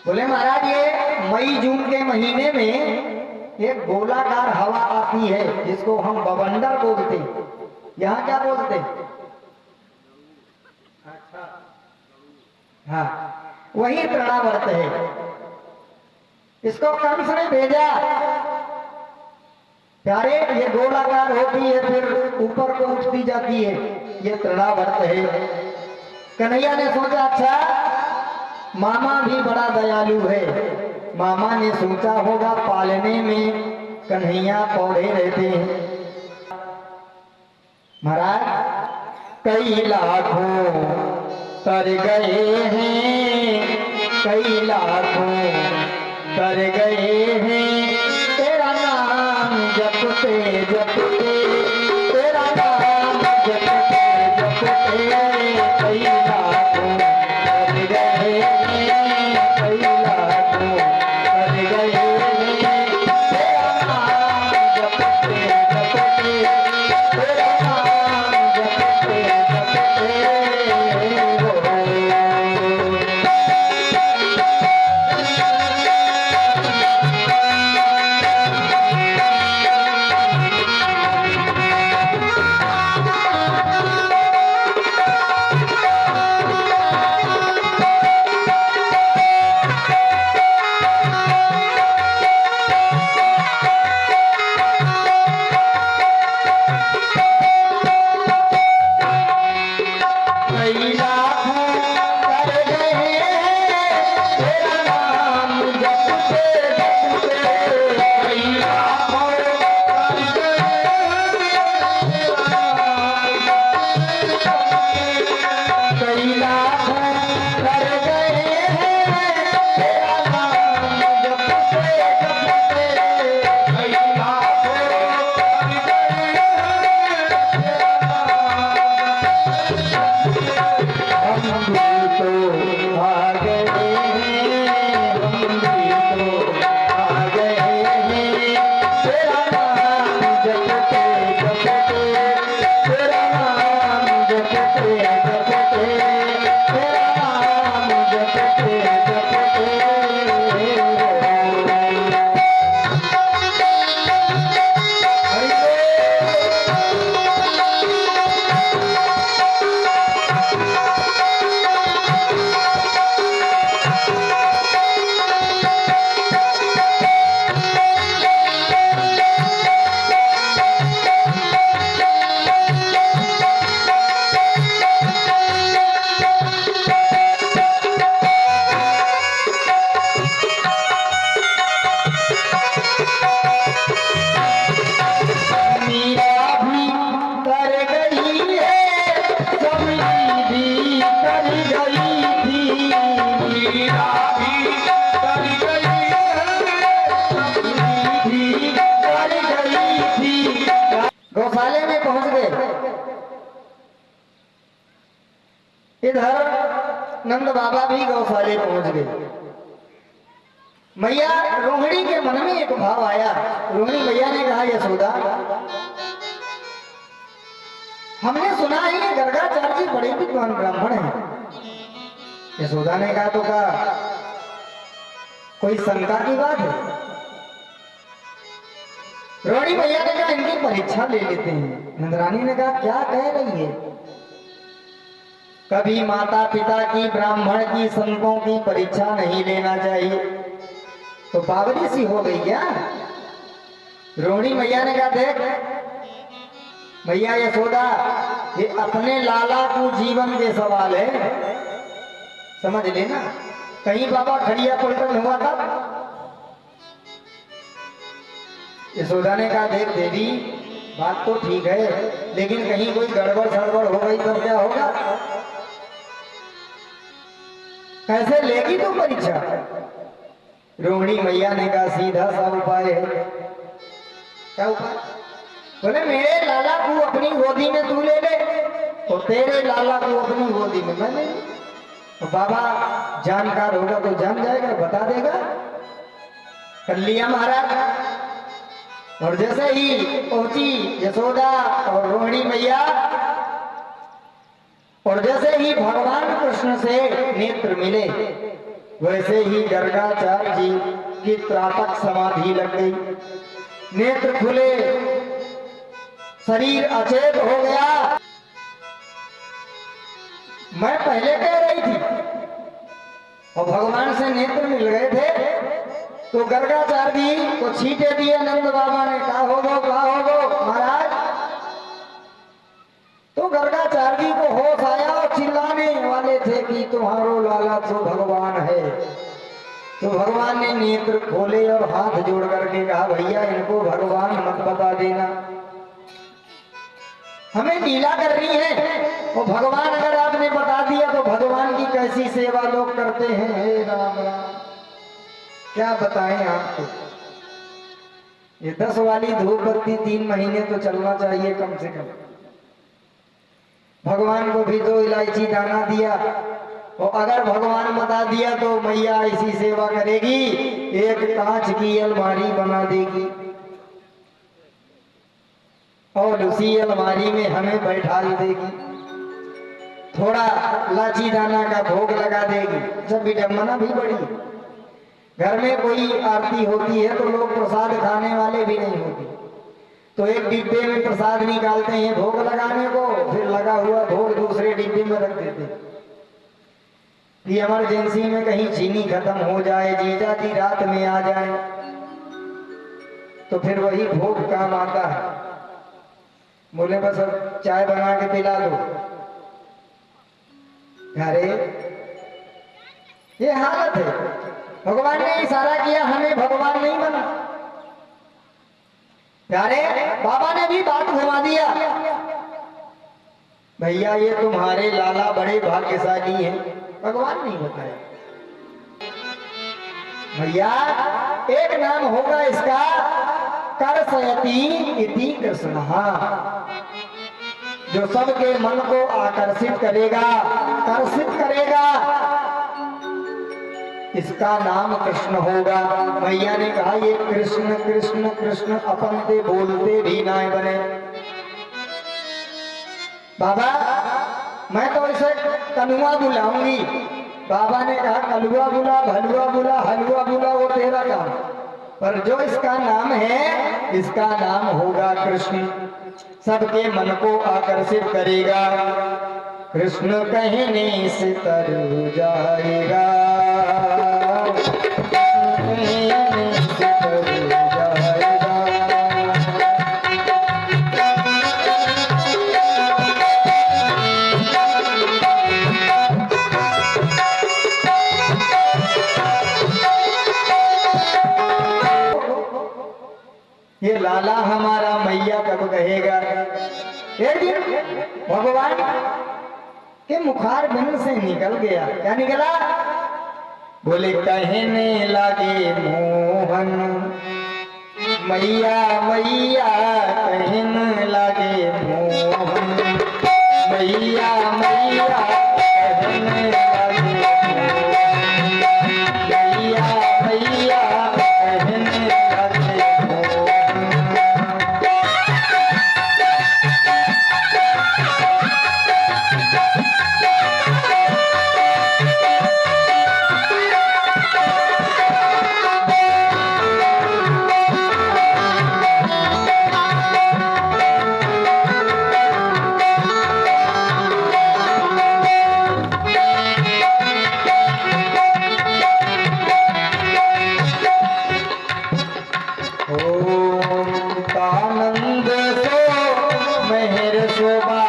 बोले महाराज ये मई जून के महीने में एक गोलाकार हवा आती है जिसको हम बवंडर बोलते हैं। यहाँ क्या बोलते हैं? हाँ, वही तृणावर्त है। इसको कंस ने भेजा, प्यारे ये गोलाकार होती है फिर ऊपर को उठती जाती है, ये तृणावर्त है। कन्हैया ने सोचा अच्छा मामा भी बड़ा दयालु है, मामा ने सोचा होगा पालने में कन्हैया पौधे रहते हैं। महाराज कई लाखों तर गए हैं, कई लाखों तर गए हैं, तेरा नाम जपते जपते, तेरा नाम जपते जपते, कई लाखों तर गए हैं, कई लाखों तर गए हैं, तेरा नाम जपते जपते, तेरा नाम जपते जपते हो। गौशाले में पहुंच गए। इधर नंद बाबा भी गौशाले पहुंच गए। मैया रोहिणी के मन में एक भाव आया। रोहिणी मैया ने कहा यशोदा हमने सुना है ये गर्गाचार्य जी बड़े विद्वान ब्राह्मण हैं। यशोदा ने कहा तो कहा कोई शंका की बात है? रोहिणी मैया ने कहा इनकी परीक्षा ले लेते हैं। नंदरानी ने कहा क्या कह रही है? कभी माता पिता की, ब्राह्मण की, संतों की परीक्षा नहीं लेना चाहिए। तो बावली सी हो गई क्या? रोहिणी मैया ने कहा देख भैया यशोदा ये अपने लाला को जीवन के सवाल है, समझ लेना। कहीं बाबा खड़िया पलटन हुआ था। यशोदा ने कहा देख देवी बात तो ठीक है लेकिन कहीं कोई गड़बड़ सड़बड़ हो गई तब क्या होगा? कैसे लेगी तू परीक्षा? रोहिणी मैया ने कहा सीधा सा उपाय है। क्या उपाय? बोले मेरे लाला को अपनी गोदी में तू ले ले और तेरे लाला को अपनी गोदी में मैं ले लूं। तो बाबा जानकार होगा तो जान जाएगा, बता देगा। कर लिया महाराज। और जैसे ही पहुंची यशोदा और रोहिणी मैया और जैसे ही भगवान कृष्ण से नेत्र मिले वैसे ही गर्गाचार्य जी की त्राटक समाधि लग गई, नेत्र खुले, शरीर अचेत हो गया। मैं पहले कह रही थी और भगवान से नेत्र मिल गए थे तो गर्गाचार्य जी को छींटे दिए नंद बाबा ने, कहा हो गो महाराज। तो गर्गाचार्य जी को होश आया और चिल्लाने वाले थे कि तुम्हारो लाला तो भगवान है। तो भगवान ने नेत्र खोले और हाथ जोड़ करके कहा भैया इनको भगवान मत बता देना, हमें लीला करनी है। और भगवान अगर आपने बता दिया तो भगवान की कैसी सेवा लोग करते हैं। हे राम राम, क्या बताएं आपको। ये 10 वाली धूप बत्ती 3 महीने तो चलना चाहिए कम से कम। भगवान को भी 2 इलायची दाना दिया और अगर भगवान बता दिया तो मैया ऐसी सेवा करेगी, एक कांच की अलमारी बना देगी और उसी अलमारी में हमें बैठा देगी, थोड़ा लाची दाना का भोग लगा देगी। जब विडम्बना भी बड़ी, घर में कोई आरती होती है तो लोग प्रसाद खाने वाले भी नहीं होते, तो एक डिब्बे में प्रसाद निकालते हैं भोग लगाने को, फिर लगा हुआ भोग दूसरे डिब्बे में रख देते कि इमरजेंसी में कहीं चीनी खत्म हो जाए, जीजा जी रात में आ जाए तो फिर वही भोग काम आता है। बोले बस अब चाय बना के पिला दो। अरे ये हालत है। भगवान ने इशारा किया, हमें भगवान नहीं बना। प्यारे बाबा ने भी बात घुमा दिया, भैया ये तुम्हारे लाला बड़े भाग्यशाली हैं, भगवान नहीं बताया। भैया एक नाम होगा इसका, कर्षयति इति कृष्ण, जो सबके मन को आकर्षित करेगा, कर्षित करेगा, इसका नाम कृष्ण होगा। भैया ने कहा ये कृष्ण कृष्ण कृष्ण अपन से बोलते भी ना बने। बाबा मैं तो इसे कनुआ बुलाऊंगी। बाबा ने कहा कलुआ बुला, भलुआ बुला, हलुआ बुला, वो तेरा काम, पर जो इसका नाम है इसका नाम होगा कृष्ण, सबके मन को आकर्षित करेगा। कृष्ण कहने से तर जाएगा, ये लाला हमारा मैया कब कहेगा। एक दिन भगवान के मुखार बिंद से निकल गया, क्या निकला, बोले कहने लगे मोहन मैया मैया, कहने लगे मोहन मैया मैया, कहने लगे मैया मैया, कहने लगे आनंद सो मेहर शोभा